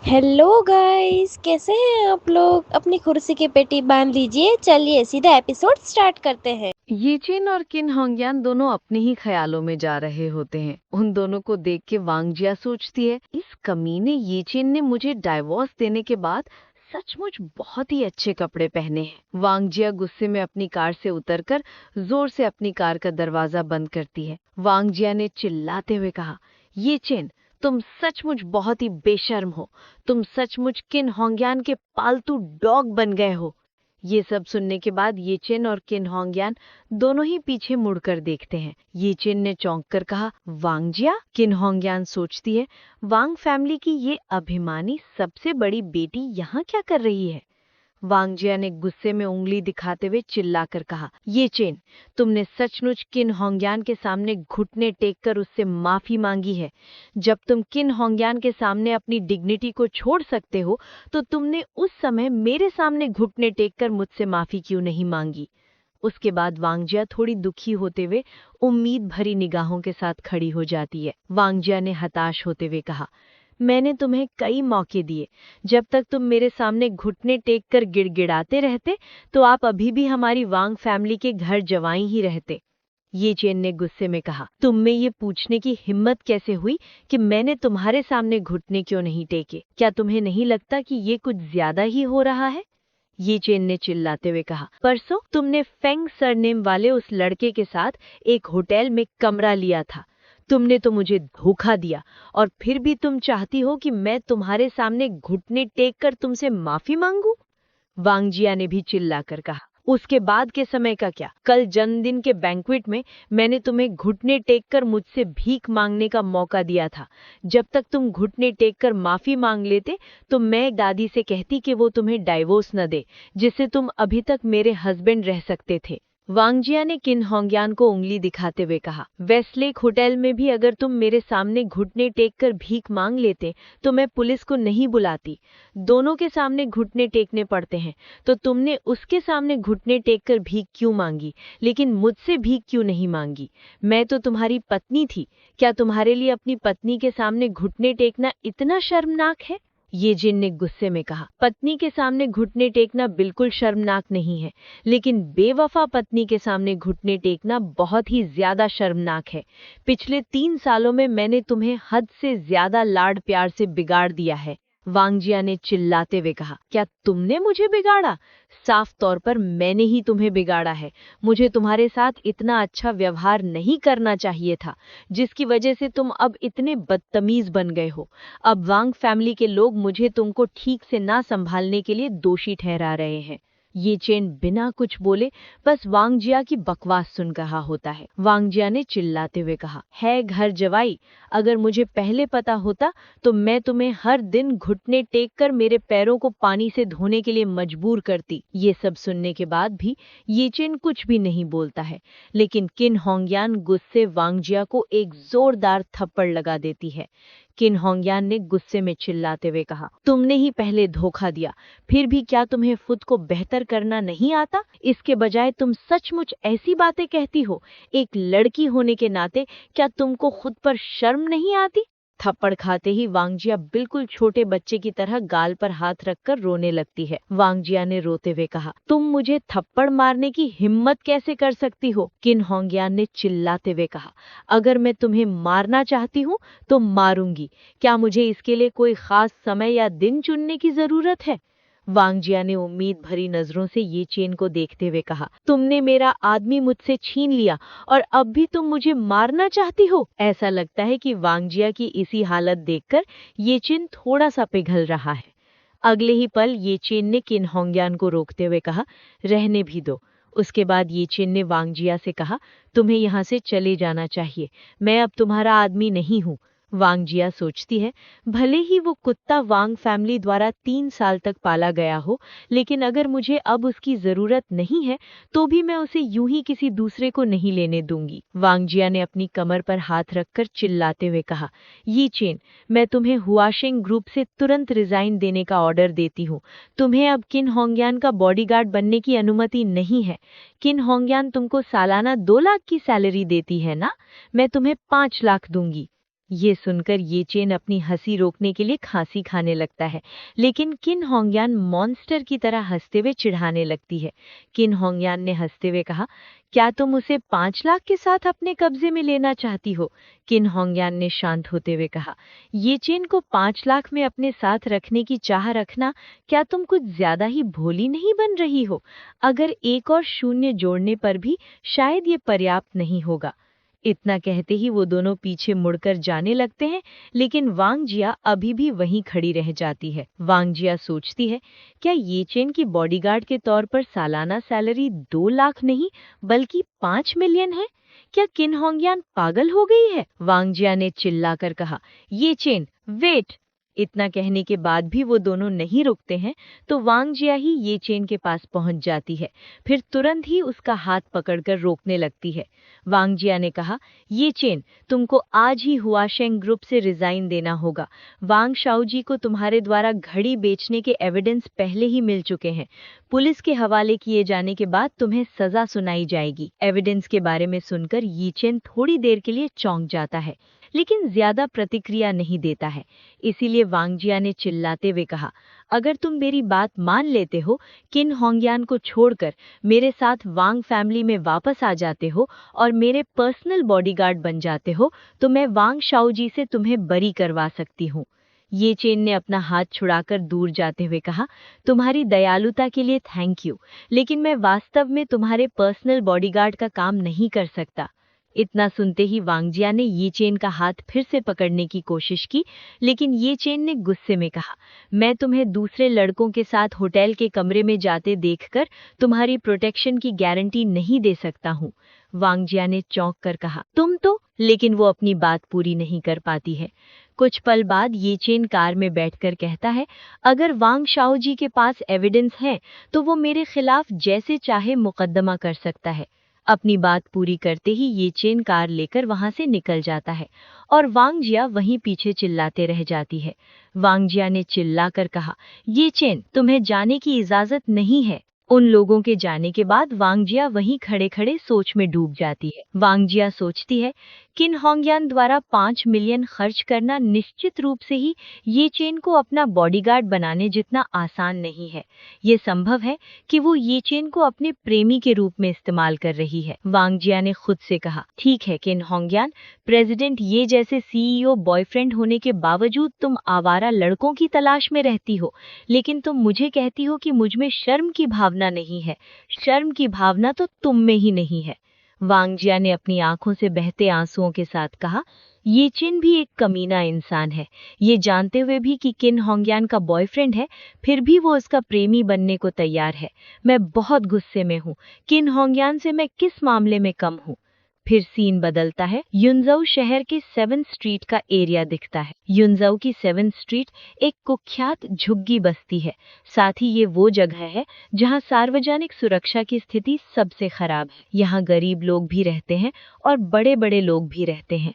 Hello guys, कैसे हैं आप लोग। अपनी कुर्सी की पेटी बांध लीजिए, चलिए सीधा एपिसोड स्टार्ट करते हैं। ये चीन और किन होंगयान दोनों अपने ही ख्यालों में जा रहे होते हैं। उन दोनों को देख के वांगजिया सोचती है, इस कमीने ये चीन ने मुझे डाइवोर्स देने के बाद सचमुच बहुत ही अच्छे कपड़े पहने हैं। वांगजिया गुस्से में अपनी कार से उतरकर जोर से अपनी कार का दरवाजा बंद करती है। वांगजिया ने चिल्लाते हुए कहा, ये चीन, तुम सचमुच बहुत ही बेशर्म हो। तुम सचमुच किन होंगयान के पालतू डॉग बन गए हो। ये सब सुनने के बाद ये चेन और किन होंगयान दोनों ही पीछे मुड़कर देखते हैं। ये चेन ने चौंक कर कहा, वांगजिया। किन होंगयान सोचती है, वांग फैमिली की ये अभिमानी सबसे बड़ी बेटी यहाँ क्या कर रही है। वांगजिया ने गुस्से में उंगली दिखाते हुए चिल्लाकर कहा, ये चेन, तुमने सचमुच किन होंगयान के सामने घुटने टेक कर उससे माफी मांगी है। जब तुम किन होंगयान के सामने अपनी डिग्निटी को छोड़ सकते हो तो तुमने उस समय मेरे सामने घुटने टेक कर मुझसे माफी क्यों नहीं मांगी। उसके बाद वांगजिया थोड़ी दुखी होते हुए उम्मीद भरी निगाहों के साथ खड़ी हो जाती है। वांगजिया ने हताश होते हुए कहा, मैंने तुम्हें कई मौके दिए। जब तक तुम मेरे सामने घुटने टेक कर गिड़गिड़ाते रहते तो आप अभी भी हमारी वांग फैमिली के घर जवाई ही रहते। ये चेन ने गुस्से में कहा, तुम में ये पूछने की हिम्मत कैसे हुई कि मैंने तुम्हारे सामने घुटने क्यों नहीं टेके। क्या तुम्हें नहीं लगता कि ये कुछ ज्यादा ही हो रहा है। ये चेन ने चिल्लाते हुए कहा, परसों तुमने फेंग सरनेम वाले उस लड़के के साथ एक होटल में कमरा लिया था। तुमने तो मुझे धोखा दिया और फिर भी तुम चाहती हो कि मैं तुम्हारे सामने घुटने टेक कर तुमसे माफी मांगू। वांगजिया ने भी चिल्लाकर कहा, उसके बाद के समय का क्या। कल जन्मदिन के बैंक्वेट में मैंने तुम्हें घुटने टेक कर मुझसे भीख मांगने का मौका दिया था। जब तक तुम घुटने टेक कर माफी मांग लेते तो मैं दादी से कहती कि वो तुम्हें डाइवोर्स न दे, जिससे तुम अभी तक मेरे हस्बैंड रह सकते थे। वांगजिया ने किन होंगयान को उंगली दिखाते हुए कहा, वेस्टलेक होटल में भी अगर तुम मेरे सामने घुटने टेक कर भीख मांग लेते तो मैं पुलिस को नहीं बुलाती। दोनों के सामने घुटने टेकने पड़ते हैं, तो तुमने उसके सामने घुटने टेक कर भीख क्यों मांगी, लेकिन मुझसे भीख क्यों नहीं मांगी। मैं तो तुम्हारी पत्नी थी। क्या तुम्हारे लिए अपनी पत्नी के सामने घुटने टेकना इतना शर्मनाक है। ये जिन ने गुस्से में कहा, पत्नी के सामने घुटने टेकना बिल्कुल शर्मनाक नहीं है, लेकिन बेवफा पत्नी के सामने घुटने टेकना बहुत ही ज्यादा शर्मनाक है। पिछले 3 सालों में मैंने तुम्हें हद से ज्यादा लाड प्यार से बिगाड़ दिया है। वांगजिया ने चिल्लाते हुए कहा, क्या तुमने मुझे बिगाड़ा। साफ तौर पर मैंने ही तुम्हें बिगाड़ा है। मुझे तुम्हारे साथ इतना अच्छा व्यवहार नहीं करना चाहिए था, जिसकी वजह से तुम अब इतने बदतमीज बन गए हो। अब वांग फैमिली के लोग मुझे तुमको ठीक से ना संभालने के लिए दोषी ठहरा रहे हैं। ये चेन बिना कुछ बोले बस वांगजिया की बकवास सुन रहा होता है। वांगजिया ने चिल्लाते हुए कहा, है घर जवाई, अगर मुझे पहले पता होता तो मैं तुम्हें हर दिन घुटने टेक कर मेरे पैरों को पानी से धोने के लिए मजबूर करती। ये सब सुनने के बाद भी ये चेन कुछ भी नहीं बोलता है, लेकिन किन होंगयान गुस्से वांगजिया को एक जोरदार थप्पड़ लगा देती है। किन होंगयान ने गुस्से में चिल्लाते हुए कहा, तुमने ही पहले धोखा दिया, फिर भी क्या तुम्हें खुद को बेहतर करना नहीं आता। इसके बजाय तुम सचमुच ऐसी बातें कहती हो। एक लड़की होने के नाते क्या तुमको खुद पर शर्म नहीं आती। थप्पड़ खाते ही वांगजिया बिल्कुल छोटे बच्चे की तरह गाल पर हाथ रखकर रोने लगती है। वांगजिया ने रोते हुए कहा, तुम मुझे थप्पड़ मारने की हिम्मत कैसे कर सकती हो। किन होंगयान ने चिल्लाते हुए कहा, अगर मैं तुम्हें मारना चाहती हूँ तो मारूंगी। क्या मुझे इसके लिए कोई खास समय या दिन चुनने की जरूरत है। वांगजिया ने उम्मीद भरी नजरों से ये चेन को देखते हुए कहा, तुमने मेरा आदमी मुझसे छीन लिया और अब भी तुम मुझे मारना चाहती हो। ऐसा लगता है कि वांगजिया की इसी हालत देखकर ये चेन थोड़ा सा पिघल रहा है। अगले ही पल ये चेन ने किन होंगयान को रोकते हुए कहा, रहने भी दो। उसके बाद ये चेन ने वांगजिया से कहा, तुम्हें यहाँ से चले जाना चाहिए, मैं अब तुम्हारा आदमी नहीं हूँ। वांगजिया सोचती है, भले ही वो कुत्ता वांग फैमिली द्वारा 3 साल तक पाला गया हो, लेकिन अगर मुझे अब उसकी जरूरत नहीं है तो भी मैं उसे यूं ही किसी दूसरे को नहीं लेने दूंगी। वांगजिया ने अपनी कमर पर हाथ रखकर चिल्लाते हुए कहा, ये चेन, मैं तुम्हें हुआशिंग ग्रुप से तुरंत रिजाइन देने का ऑर्डर देती हूँ। तुम्हें अब किन होंगयान का बॉडीगार्ड बनने की अनुमति नहीं है। किन होंगयान तुमको सालाना 2 लाख की सैलरी देती है ना, मैं तुम्हें 5 लाख दूंगी। ये सुनकर ये चेन अपनी हंसी रोकने के लिए खांसी खाने लगता है, लेकिन किन होंगयान मॉन्स्टर की तरह हंसते हुए चिढ़ाने लगती है। किन होंगयान ने हंसते हुए कहा, क्या तुम उसे 5 लाख के साथ अपने कब्जे में लेना चाहती हो? किन होंगयान ने शांत होते हुए कहा, ये चेन को 5 लाख में अपने साथ रखने की चाह रखना क्या तुम कुछ ज्यादा ही भोली नहीं बन रही हो? अगर एक और शून्य जोड़ने पर भी शायद ये पर्याप्त नहीं होगा। इतना कहते ही वो दोनों पीछे मुड़कर जाने लगते हैं, लेकिन वांग जिया अभी भी वहीं खड़ी रह जाती है। वांग जिया सोचती है, क्या ये चेन की बॉडीगार्ड के तौर पर सालाना सैलरी 2 लाख नहीं बल्कि 5 मिलियन है? क्या किन होंगयान पागल हो गई है? वांग जिया ने चिल्लाकर कहा, ये चेन वेट। इतना कहने के बाद भी वो दोनों नहीं रुकते हैं, तो वांग जिया ही ये चेन के पास पहुंच जाती है, फिर तुरंत ही उसका हाथ पकड़कर रोकने लगती है। वांग जिया ने कहा, ये चेन, तुमको आज ही हुआशेंग ग्रुप से रिजाइन देना होगा। वांग शाओजी को तुम्हारे द्वारा घड़ी बेचने के एविडेंस पहले ही मिल चुके हैं। पुलिस के हवाले किए जाने के बाद तुम्हें सजा सुनाई जाएगी। एविडेंस के बारे में सुनकर ये चेन थोड़ी देर के लिए चौंक जाता है, लेकिन ज्यादा प्रतिक्रिया नहीं देता है। इसीलिए वांग जिया ने चिल्लाते हुए कहा, अगर तुम मेरी बात मान लेते हो, किन होंगयान को छोड़कर मेरे साथ वांग फैमिली में वापस आ जाते हो और मेरे पर्सनल बॉडीगार्ड बन जाते हो, तो मैं वांग शाओजी से तुम्हें बरी करवा सकती हूँ। ये चेन ने अपना हाथ छुड़ाकर दूर जाते हुए कहा, तुम्हारी दयालुता के लिए थैंक यू, लेकिन मैं वास्तव में तुम्हारे पर्सनल बॉडीगार्ड का काम नहीं कर सकता। इतना सुनते ही वांग जिया ने ये चेन का हाथ फिर से पकड़ने की कोशिश की, लेकिन ये चेन ने गुस्से में कहा, मैं तुम्हें दूसरे लड़कों के साथ होटल के कमरे में जाते देखकर तुम्हारी प्रोटेक्शन की गारंटी नहीं दे सकता हूँ। वांग जिया ने चौंक कर कहा, तुम तो, लेकिन वो अपनी बात पूरी नहीं कर पाती है। कुछ पल बाद ये चेन कार में बैठकर कहता है, अगर वांग शाओ जी के पास एविडेंस है तो वो मेरे खिलाफ जैसे चाहे मुकदमा कर सकता है। अपनी बात पूरी करते ही ये चेन कार लेकर वहां से निकल जाता है और वांग जिया वहीं पीछे चिल्लाते रह जाती है। वांग जिया ने चिल्लाकर कहा, ये चेन, तुम्हें जाने की इजाजत नहीं है। उन लोगों के जाने के बाद वांग जिया वहीं खड़े खड़े सोच में डूब जाती है। वांग जिया सोचती है, किन होंगयान द्वारा 5 मिलियन खर्च करना निश्चित रूप से ही ये चेन को अपना बॉडीगार्ड बनाने जितना आसान नहीं है। ये संभव है कि वो ये चेन को अपने प्रेमी के रूप में इस्तेमाल कर रही है। वांग जिया ने खुद से कहा, ठीक है किन होंगयान, प्रेसिडेंट ये जैसे सीईओ बॉयफ्रेंड होने के बावजूद तुम आवारा लड़कों की तलाश में रहती हो, लेकिन तुम मुझे कहती हो कि मुझ में शर्म की भावना नहीं है। शर्म की भावना तो तुम में ही नहीं है। वांग जिया ने अपनी आंखों से बहते आंसुओं के साथ कहा, ये चिन भी एक कमीना इंसान है। ये जानते हुए भी कि किन होंगयान का बॉयफ्रेंड है, फिर भी वो उसका प्रेमी बनने को तैयार है। मैं बहुत गुस्से में हूँ। किन होंगयान से मैं किस मामले में कम हूँ? फिर सीन बदलता है। युनजाऊ शहर के 7th स्ट्रीट का एरिया दिखता है। युनजाऊ की 7th स्ट्रीट एक कुख्यात झुग्गी बस्ती है। साथ ही ये वो जगह है जहां सार्वजनिक सुरक्षा की स्थिति सबसे खराब है। यहाँ गरीब लोग भी रहते हैं और बड़े बड़े लोग भी रहते हैं।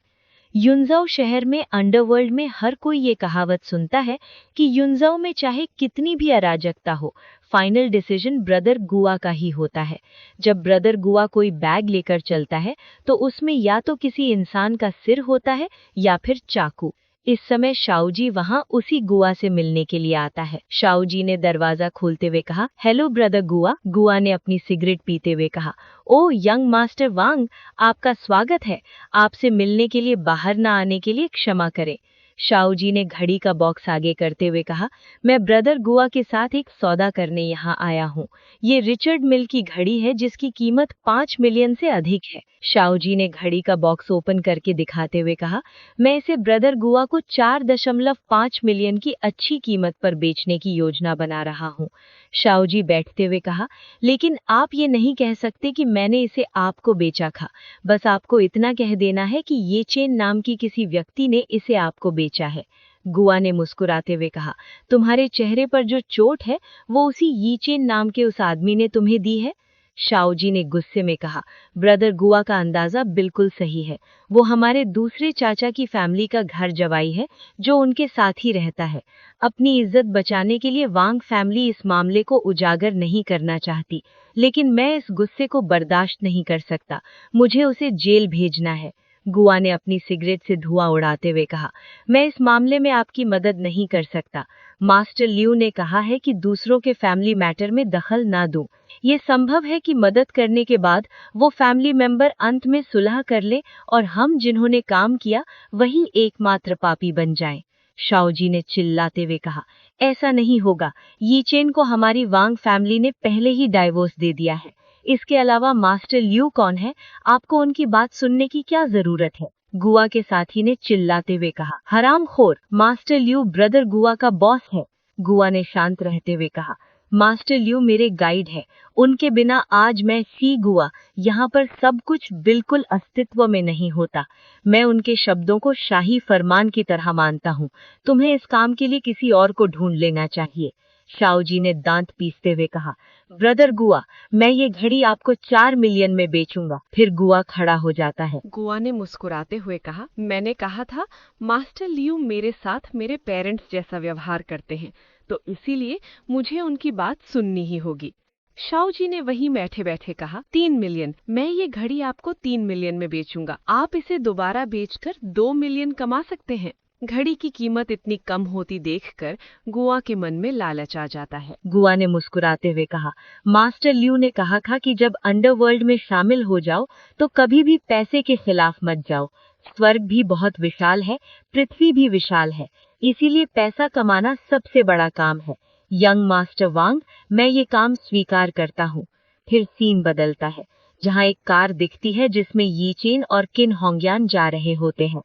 युनजाऊ शहर में अंडरवर्ल्ड में हर कोई ये कहावत सुनता है कि युनजाऊ में चाहे कितनी भी अराजकता हो, फाइनल डिसीजन ब्रदर गुआ का ही होता है। जब ब्रदर गुआ कोई बैग लेकर चलता है तो उसमें या तो किसी इंसान का सिर होता है या फिर चाकू। इस समय शाओजी वहां उसी गुआ से मिलने के लिए आता है। शाओजी ने दरवाजा खोलते हुए कहा, हेलो ब्रदर गुआ। गुआ ने अपनी सिगरेट पीते हुए कहा, ओ यंग मास्टर वांग, आपका स्वागत है। आपसे मिलने के लिए बाहर न आने के लिए क्षमा करें। शाओजी ने घड़ी का बॉक्स आगे करते हुए कहा, मैं ब्रदर गुआ के साथ एक सौदा करने यहाँ आया हूँ। ये रिचर्ड मिल की घड़ी है जिसकी कीमत 5 मिलियन से अधिक है। शाओजी ने घड़ी का बॉक्स ओपन करके दिखाते हुए कहा, मैं इसे ब्रदर गुआ को 4.5 मिलियन की अच्छी कीमत पर बेचने की योजना बना रहा हूँ। शाओजी बैठते हुए कहा, लेकिन आप ये नहीं कह सकते कि मैंने इसे आपको बेचा था। बस आपको इतना कह देना है कि ये चेन नाम की किसी व्यक्ति ने इसे आपको बेचा है। गुआ ने मुस्कुराते हुए कहा, तुम्हारे चेहरे पर जो चोट है वो उसी यी चेन नाम के उस आदमी ने तुम्हें दी है। शाओजी ने गुस्से में कहा, ब्रदर गुआ का अंदाजा बिल्कुल सही है। वो हमारे दूसरे चाचा की फैमिली का घर जवाई है जो उनके साथ ही रहता है। अपनी इज्जत बचाने के लिए वांग फैमिली इस मामले को उजागर नहीं करना चाहती, लेकिन मैं इस गुस्से को बर्दाश्त नहीं कर सकता। मुझे उसे जेल भेजना है। गुआ ने अपनी सिगरेट से धुआं उड़ाते हुए कहा, मैं इस मामले में आपकी मदद नहीं कर सकता। मास्टर लियू ने कहा है कि दूसरों के फैमिली मैटर में दखल ना दूं। ये संभव है कि मदद करने के बाद वो फैमिली मेंबर अंत में सुलह कर ले और हम जिन्होंने काम किया वही एकमात्र पापी बन जाएं। शाओजी ने चिल्लाते हुए कहा, ऐसा नहीं होगा। ये चेन को हमारी वांग फैमिली ने पहले ही डाइवोर्स दे दिया है। इसके अलावा मास्टर लियू कौन है? आपको उनकी बात सुनने की क्या जरूरत है? गुआ के साथी ने चिल्लाते हुए कहा, हरामखोर, मास्टर लियू ब्रदर गुआ का बॉस है। गुआ ने शांत रहते हुए कहा, मास्टर लियू मेरे गाइड है। उनके बिना आज मैं सी गुआ यहाँ पर सब कुछ बिल्कुल अस्तित्व में नहीं होता। मैं उनके शब्दों को शाही फरमान की तरह मानता हूँ। तुम्हें इस काम के लिए किसी और को ढूंढ लेना चाहिए। शाओजी ने दांत पीसते हुए कहा, ब्रदर गुआ, मैं ये घड़ी आपको 4 मिलियन में बेचूंगा। फिर गुआ खड़ा हो जाता है। गुआ ने मुस्कुराते हुए कहा, मैंने कहा था मास्टर लियू मेरे साथ मेरे पेरेंट्स जैसा व्यवहार करते हैं, तो इसीलिए मुझे उनकी बात सुननी ही होगी। शाओजी ने वहीं बैठे बैठे कहा, 3 मिलियन, मैं ये घड़ी आपको 3 मिलियन में बेचूंगा। आप इसे दोबारा बेचकर 2 मिलियन कमा सकते हैं। घड़ी की कीमत इतनी कम होती देखकर गुआ के मन में लालच आ जाता है। गुआ ने मुस्कुराते हुए कहा, मास्टर लियू ने कहा था कि जब अंडरवर्ल्ड में शामिल हो जाओ तो कभी भी पैसे के खिलाफ मत जाओ। स्वर्ग भी बहुत विशाल है, पृथ्वी भी विशाल है, इसीलिए पैसा कमाना सबसे बड़ा काम है। यंग मास्टर वांग, मैं ये काम स्वीकार करता हूँ। फिर सीन बदलता है, जहाँ एक कार दिखती है जिसमें ये चेन और किन होंगयान जा रहे होते हैं।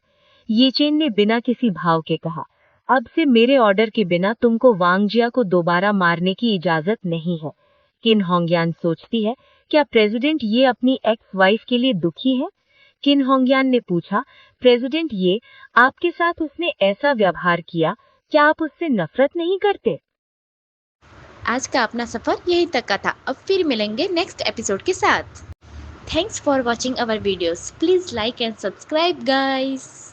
ये चेन ने बिना किसी भाव के कहा, अब से मेरे ऑर्डर के बिना तुमको वांगजिया को दोबारा मारने की इजाजत नहीं है। किन होंगयान सोचती है, क्या प्रेसिडेंट ये अपनी एक्स वाइफ के लिए दुखी है? किन होंगयान ने पूछा, प्रेसिडेंट ये आपके साथ उसने ऐसा व्यवहार किया, क्या आप उससे नफरत नहीं करते? आज का अपना सफर यहीं तक का था। अब फिर मिलेंगे नेक्स्ट एपिसोड के साथ। Thanks for watching our videos. Please like and subscribe guys.